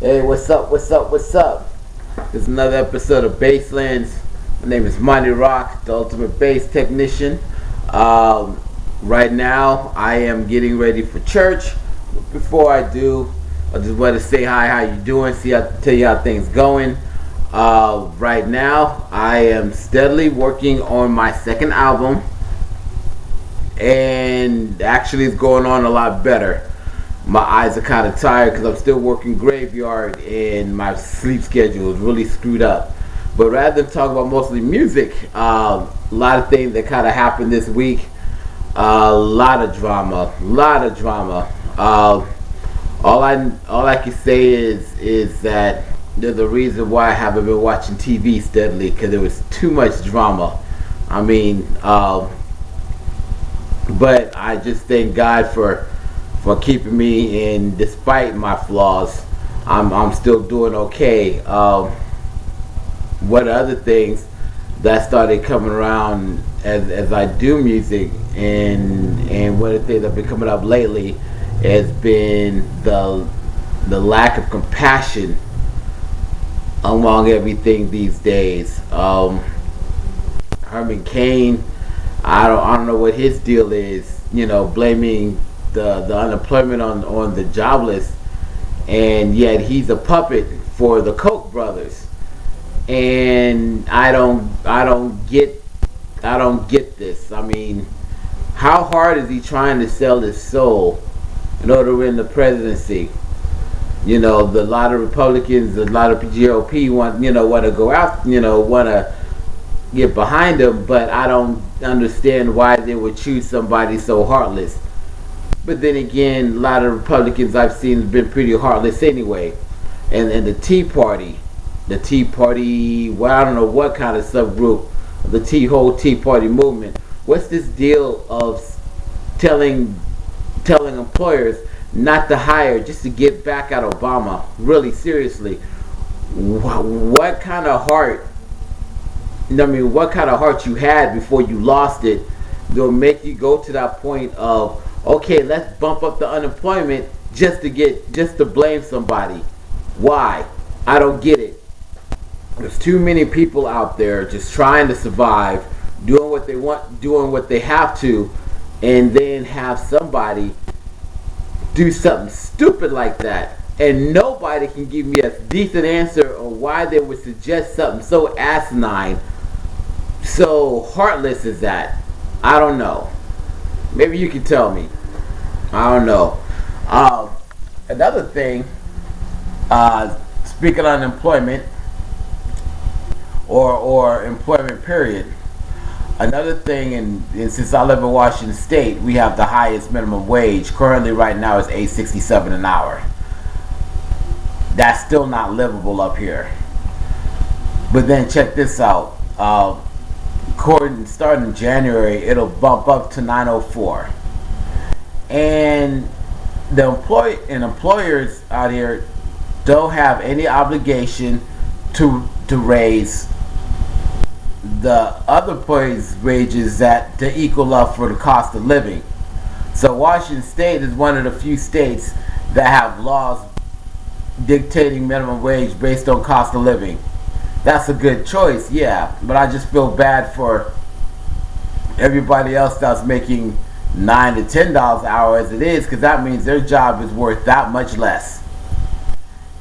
Hey, what's up? What's up? What's up? This is another episode of Basslands. My name is Monty Rock, the ultimate bass technician. Um, right now, I am getting ready for church. Before I do, I just want to say hi. How you doing? Tell you how things going. Right now, I am steadily working on my second album, and actually, it's going on a lot better. My eyes are kind of tired because I'm still working graveyard and my sleep schedule is really screwed up. But rather than talk about mostly music, a lot of things that kind of happened this week. A lot of drama, all I can say is that there's a reason why I haven't been watching TV steadily, because there was too much drama. I mean, but I just thank God for keeping me, and despite my flaws, I'm still doing okay. What other things that started coming around as I do music, and one of the things that have been coming up lately has been the lack of compassion among everything these days. Herman Cain, I don't know what his deal is. Blaming the unemployment on the jobless, and yet he's a puppet for the Koch brothers. And I don't get this. I mean, how hard is he trying to sell his soul in order to win the presidency? A lot of Republicans, a lot of GOP want to go out, want to get behind him, but I don't understand why they would choose somebody so heartless. But then again, a lot of Republicans I've seen have been pretty heartless anyway. And the Tea Party, well, I don't know what kind of subgroup of the whole Tea Party movement. What's this deal of telling employers not to hire just to get back at Obama? Really, seriously, what kind of heart? What kind of heart you had before you lost it? They'll make you go to that point of, okay, let's bump up the unemployment just to blame somebody. Why? I don't get it. There's too many people out there just trying to survive, doing what they want, doing what they have to, and then have somebody do something stupid like that. And nobody can give me a decent answer on why they would suggest something so asinine, so heartless as that. I don't know. Maybe you can tell me. I don't know. Another thing, speaking of unemployment or employment period, another thing, and since I live in Washington State, we have the highest minimum wage. Currently, right now, is $8.67 an hour. That's still not livable up here. But then check this out. Starting in January, it'll bump up to $9.04, and the employers out here don't have any obligation to raise the other employees' wages to equal up for the cost of living. So Washington State is one of the few states that have laws dictating minimum wage based on cost of living. That's a good choice, yeah, but I just feel bad for everybody else that's making $9 to $10 an hour as it is, because that means their job is worth that much less.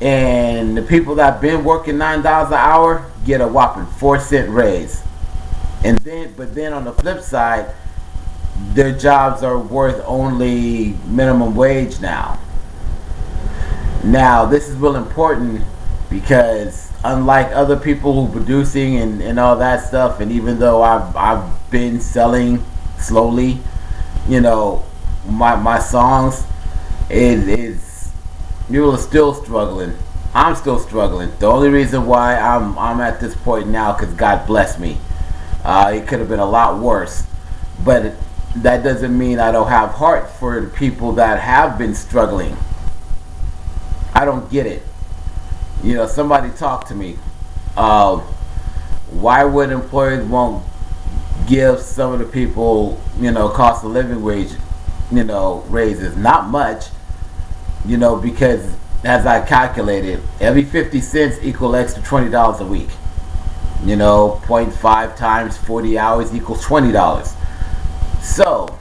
And the people that have been working $9 an hour get a whopping 4-cent raise. But then on the flip side, their jobs are worth only minimum wage now. Now, this is real important because unlike other people who are producing and all that stuff, and even though I've been selling slowly, my songs, is people are still struggling. I'm still struggling. The only reason why I'm at this point now, because God bless me. It could have been a lot worse, but that doesn't mean I don't have heart for the people that have been struggling. I don't get it. Somebody talk to me. Why would employers won't give some of the people, cost of living wage, raises? Not much, because as I calculated, every 50 cents equal extra $20 a week. You know, zero point 0.5 times 40 hours equals $20. So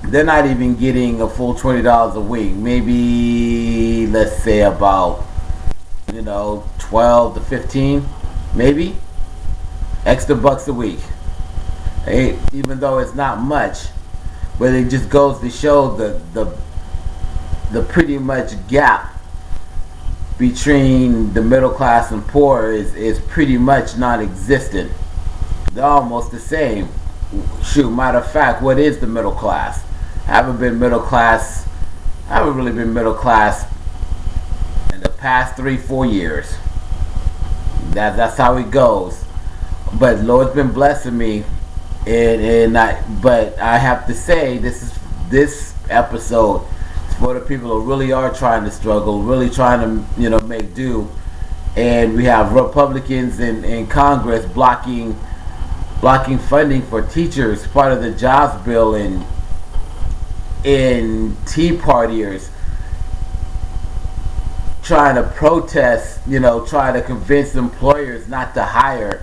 they're not even getting a full $20 a week. Maybe, let's say, about, 12 to 15, maybe extra bucks a week. Even though it's not much, but it just goes to show the pretty much gap between the middle class and poor is pretty much non-existent. They're almost the same. Shoot, matter of fact, what is the middle class? I haven't really been middle class in the past 3-4 years. That's how it goes. But Lord's been blessing me, but I have to say, this episode is for the people who really are trying to struggle, really trying to make do. And we have Republicans in Congress blocking funding for teachers, part of the jobs bill, and Tea Partiers trying to protest, trying to convince employers not to hire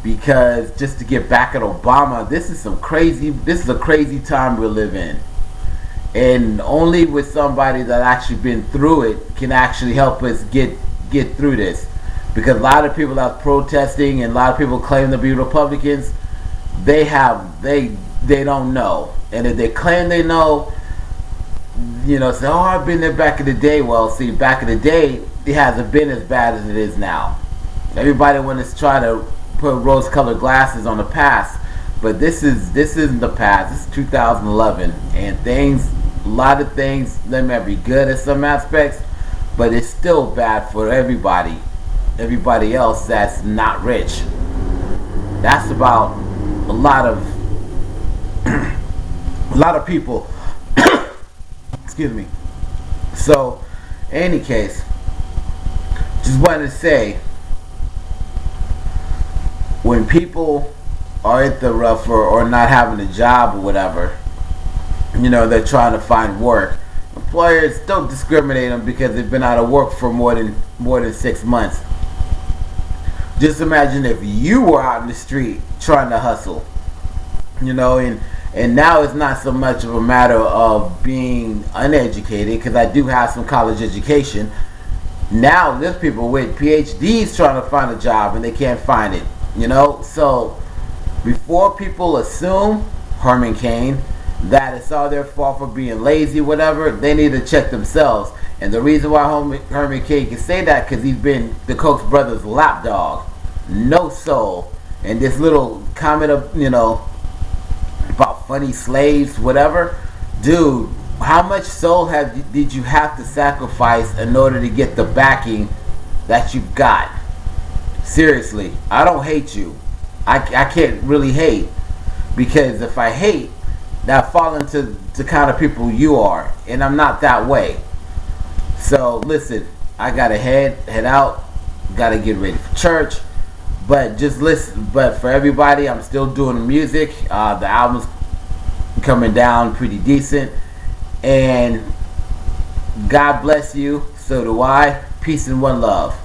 because just to get back at Obama. This is a crazy time we live in. And only with somebody that actually been through it can actually help us get through this. Because a lot of people that's protesting and a lot of people claim to be Republicans, they don't know. And if they claim they know, say, oh, I've been there back in the day. Well, see, back in the day, it hasn't been as bad as it is now. Everybody wants to try to put rose-colored glasses on the past, but this isn't the past. This is 2011, and a lot of things, they may be good in some aspects, but it's still bad for everybody else that's not rich. That's about a lot of people. Excuse me. So, in any case, just wanted to say, when people are at the rough or not having a job or whatever, they're trying to find work, employers don't discriminate them because they've been out of work for more than 6 months. Just imagine if you were out in the street trying to hustle, and now it's not so much of a matter of being uneducated, because I do have some college education. Now there's people with PhDs trying to find a job and they can't find it. So before people assume, Herman Cain, that it's all their fault for being lazy, whatever, they need to check themselves. And the reason why Herman Cain can say that, because he's been the Koch brothers' lapdog, no soul. And this little comment of about funny slaves, whatever, dude, how much soul did you have to sacrifice in order to get the backing that you've got? Seriously, I don't hate you. I can't really hate, because if I hate, that fall into the kind of people you are, and I'm not that way. So listen, I gotta head out, gotta get ready for church, but just listen. But for everybody, I'm still doing the music. The album's coming down pretty decent, and God bless you. So do I. Peace and one love.